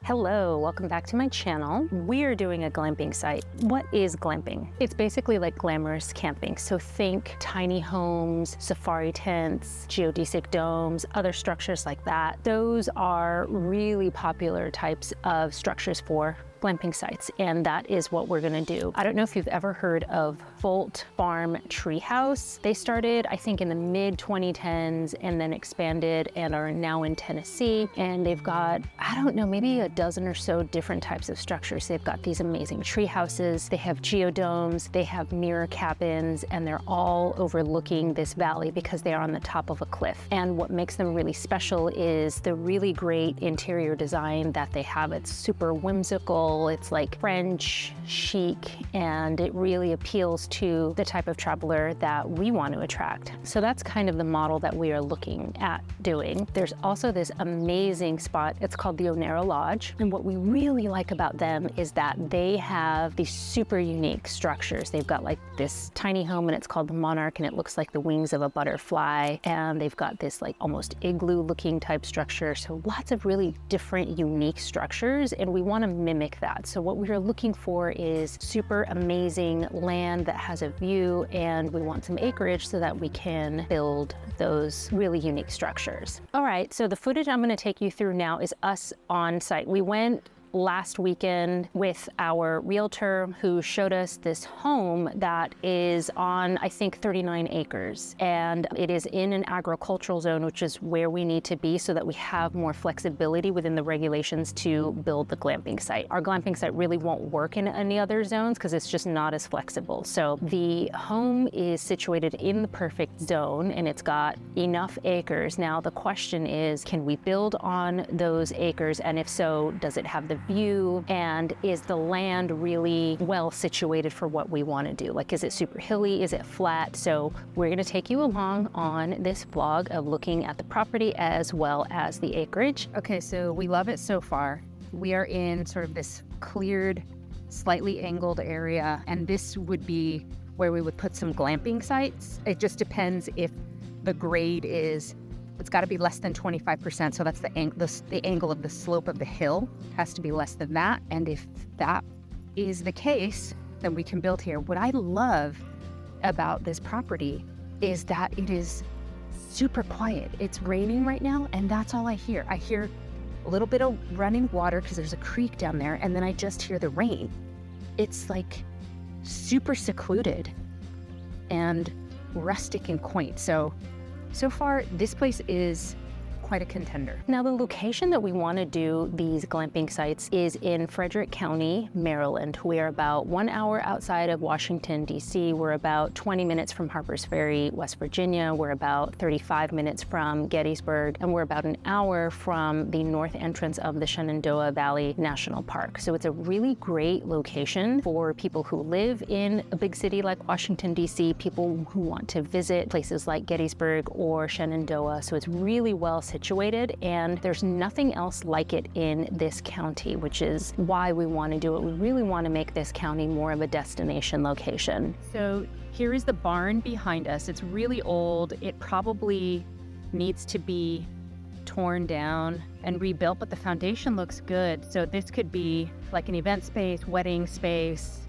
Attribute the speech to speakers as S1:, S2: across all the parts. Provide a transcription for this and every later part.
S1: Hello, welcome back to my channel. We're doing a glamping site. What is glamping? It's basically like glamorous camping. So think tiny homes, safari tents, geodesic domes, other structures like that. Those are really popular types of structures for glamping sites, and that is what we're gonna do. I don't know if you've ever heard of Volt Farm Treehouse. They started, I think, in the mid-2010s and then expanded and are now in Tennessee. And they've got, I don't know, maybe a dozen or so different types of structures. They've got these amazing tree houses, they have geodomes, they have mirror cabins, and they're all overlooking this valley because they are on the top of a cliff. And what makes them really special is the really great interior design that they have. It's super whimsical. It's like French chic, and it really appeals to the type of traveler that we want to attract. So that's kind of the model that we are looking at doing. There's also this amazing spot. It's called the Onero Lodge. And what we really like about them is that they have these super unique structures. They've got like this tiny home and it's called the Monarch, and it looks like the wings of a butterfly. And they've got this like almost igloo looking type structure. So lots of really different, unique structures, and we want to mimic that. So what we're looking for is super amazing land that has a view, and we want some acreage so that we can build those really unique structures. All right, so the footage I'm going to take you through now is us on site. We went last weekend with our realtor who showed us this home that is on, I think, 39 acres. And it is in an agricultural zone, which is where we need to be so that we have more flexibility within the regulations to build the glamping site. Our glamping site really won't work in any other zones because it's just not as flexible. So the home is situated in the perfect zone and it's got enough acres. Now the question is, can we build on those acres? And if so, does it have the view, and is the land really well situated for what we want to do? Like, is it super hilly? Is it flat? So we're going to take you along on this vlog of looking at the property as well as the acreage. Okay, so we love it so far. We are in sort of this cleared, slightly angled area, and this would be where we would put some glamping sites. It just depends if the grade is, it's got to be less than 25%. So that's the angle of the slope of the hill has to be less than that. And if that is the case, then we can build here. What I love about this property is that it is super quiet. It's raining right now, and that's all I hear. I hear a little bit of running water because there's a creek down there, and then I just hear the rain. It's like super secluded and rustic and quaint. So far, this place is quite a contender. Now, the location that we want to do these glamping sites is in Frederick County, Maryland. We are about 1 hour outside of Washington, D.C. We're about 20 minutes from Harpers Ferry, West Virginia. We're about 35 minutes from Gettysburg, and we're about an hour from the north entrance of the Shenandoah Valley National Park. So it's a really great location for people who live in a big city like Washington, D.C., people who want to visit places like Gettysburg or Shenandoah. So it's really well situated, and there's nothing else like it in this county, which is why we want to do it. We really want to make this county more of a destination location. So here is the barn behind us. It's really old. It probably needs to be torn down and rebuilt, but the foundation looks good. So this could be like an event space, wedding space,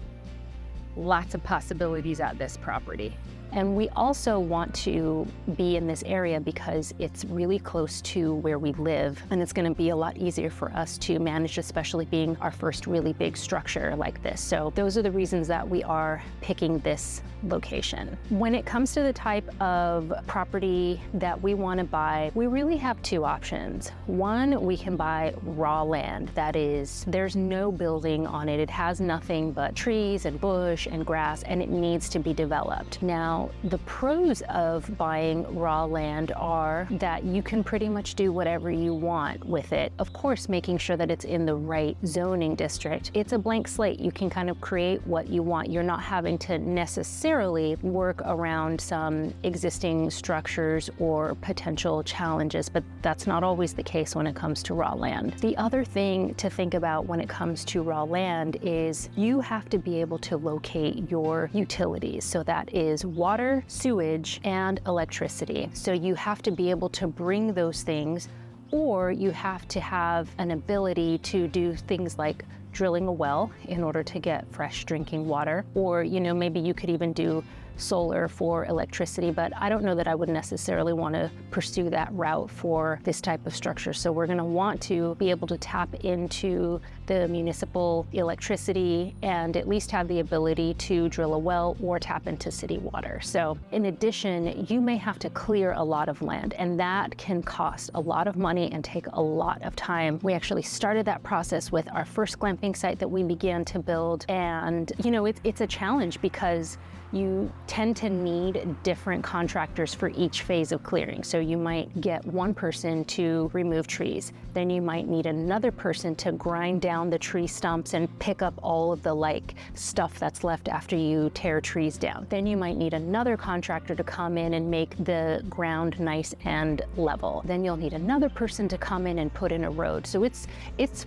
S1: lots of possibilities at this property. And we also want to be in this area because it's really close to where we live, and it's going to be a lot easier for us to manage, especially being our first really big structure like this. So those are the reasons that we are picking this location. When it comes to the type of property that we want to buy, we really have two options. One, we can buy raw land. That is, there's no building on it. It has nothing but trees and bush and grass, and it needs to be developed. Now, the pros of buying raw land are that you can pretty much do whatever you want with it. Of course, making sure that it's in the right zoning district. It's a blank slate. You can kind of create what you want. You're not having to necessarily work around some existing structures or potential challenges, but that's not always the case when it comes to raw land. The other thing to think about when it comes to raw land is you have to be able to locate your utilities. So that is water, sewage, and electricity. So you have to be able to bring those things or you have to have an ability to do things like drilling a well in order to get fresh drinking water, or maybe you could even do solar for electricity, but I don't know that I would necessarily want to pursue that route for this type of structure. So we're going to want to be able to tap into the municipal electricity and at least have the ability to drill a well or tap into city water. So in addition, you may have to clear a lot of land, and that can cost a lot of money and take a lot of time. We actually started that process with our first glamping site that we began to build, and it's a challenge because you tend to need different contractors for each phase of clearing. So you might get one person to remove trees, then you might need another person to grind down the tree stumps and pick up all of the stuff that's left after you tear trees down. Then you might need another contractor to come in and make the ground nice and level. Then you'll need another person to come in and put in a road. So it's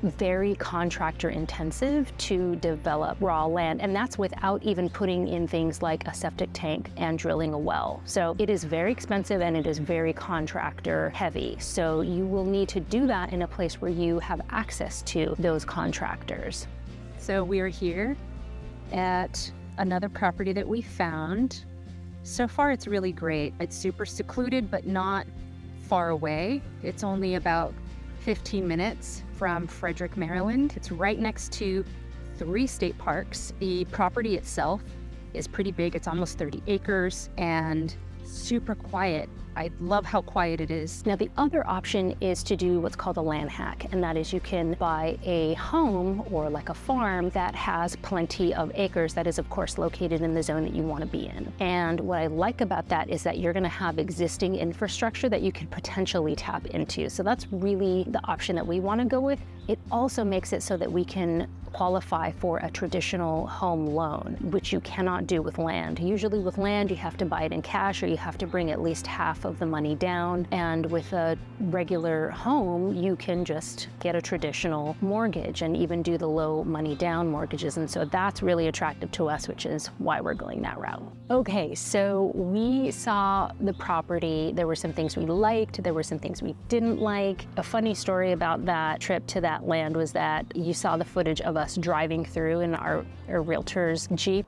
S1: very contractor intensive to develop raw land, and that's without even putting in things like a septic tank and drilling a well. So it is very expensive and it is very contractor heavy. So you will need to do that in a place where you have access to those contractors. So we are here at another property that we found. So far it's really great. It's super secluded but not far away. It's only about 15 minutes from Frederick, Maryland. It's right next to 3 state parks. The property itself is pretty big. It's almost 30 acres and super quiet. I love how quiet it is. Now, the other option is to do what's called a land hack, and that is you can buy a home or like a farm that has plenty of acres that is, of course, located in the zone that you want to be in. And what I like about that is that you're going to have existing infrastructure that you could potentially tap into. So that's really the option that we want to go with. It also makes it so that we can qualify for a traditional home loan, which you cannot do with land. Usually with land, you have to buy it in cash or you have to bring at least half of the money down. And with a regular home, you can just get a traditional mortgage and even do the low money down mortgages. And so that's really attractive to us, which is why we're going that route. Okay, so we saw the property. There were some things we liked. There were some things we didn't like. A funny story about that trip to that land was that you saw the footage of us driving through in our realtor's Jeep.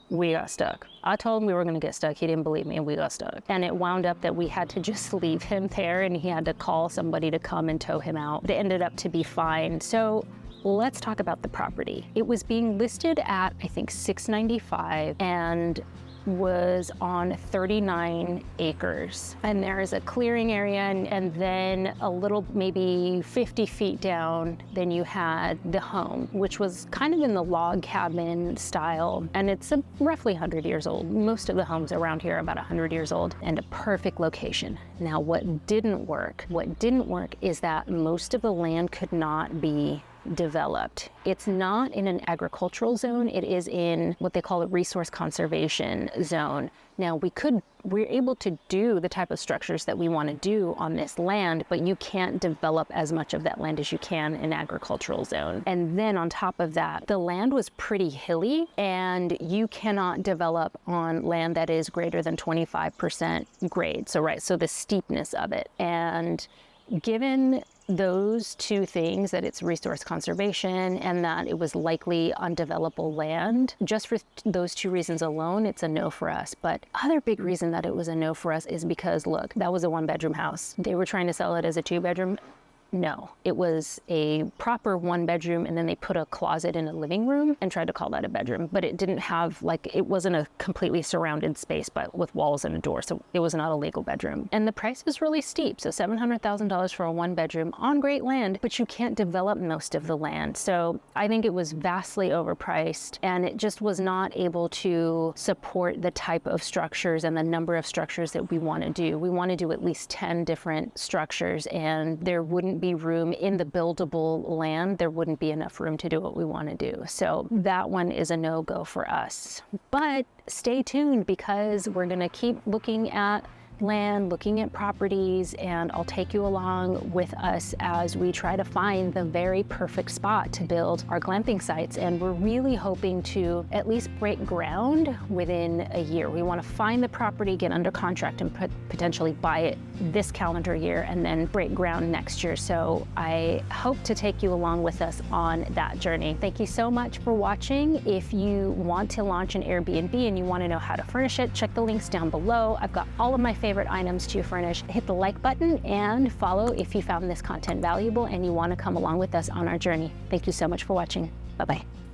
S1: We got stuck. I told him we were gonna get stuck. He didn't believe me and we got stuck. And it wound up that we had to just leave him there and he had to call somebody to come and tow him out. But it ended up to be fine. So let's talk about the property. It was being listed at, I think, $695 and was on 39 acres. And there is a clearing area and then a little, maybe 50 feet down, then you had the home, which was kind of in the log cabin style. And it's roughly 100 years old. Most of the homes around here are about 100 years old and a perfect location. Now, what didn't work is that most of the land could not be developed. It's not in an agricultural zone. It is in what they call a resource conservation zone. Now we're able to do the type of structures that we want to do on this land, but you can't develop as much of that land as you can in agricultural zone. And then on top of that, the land was pretty hilly and you cannot develop on land that is greater than 25% grade. So the steepness of it. And given those two things, that it's resource conservation and that it was likely undevelopable land, just for those two reasons alone, it's a no for us. But other big reason that it was a no for us is because, look, that was a 1-bedroom house. They were trying to sell it as a 2-bedroom. No, it was a proper 1-bedroom and then they put a closet in a living room and tried to call that a bedroom, but it didn't have, it wasn't a completely surrounded space but with walls and a door, so it was not a legal bedroom. And the price was really steep, so $700,000 for a 1-bedroom on great land, but you can't develop most of the land. So I think it was vastly overpriced and it just was not able to support the type of structures and the number of structures that we want to do. We want to do at least 10 different structures and there wouldn't be room in the buildable land. There wouldn't be enough room to do what we want to do. So that one is a no-go for us. But stay tuned because we're going to keep looking at land, looking at properties, and I'll take you along with us as we try to find the very perfect spot to build our glamping sites. And we're really hoping to at least break ground within a year. We want to find the property, get under contract, and potentially buy it this calendar year, and then break ground next year. So I hope to take you along with us on that journey. Thank you so much for watching. If you want to launch an Airbnb and you want to know how to furnish it, check the links down below. I've got all of my favorite items to furnish. Hit the like button and follow if you found this content valuable and you want to come along with us on our journey. Thank you so much for watching. Bye-bye.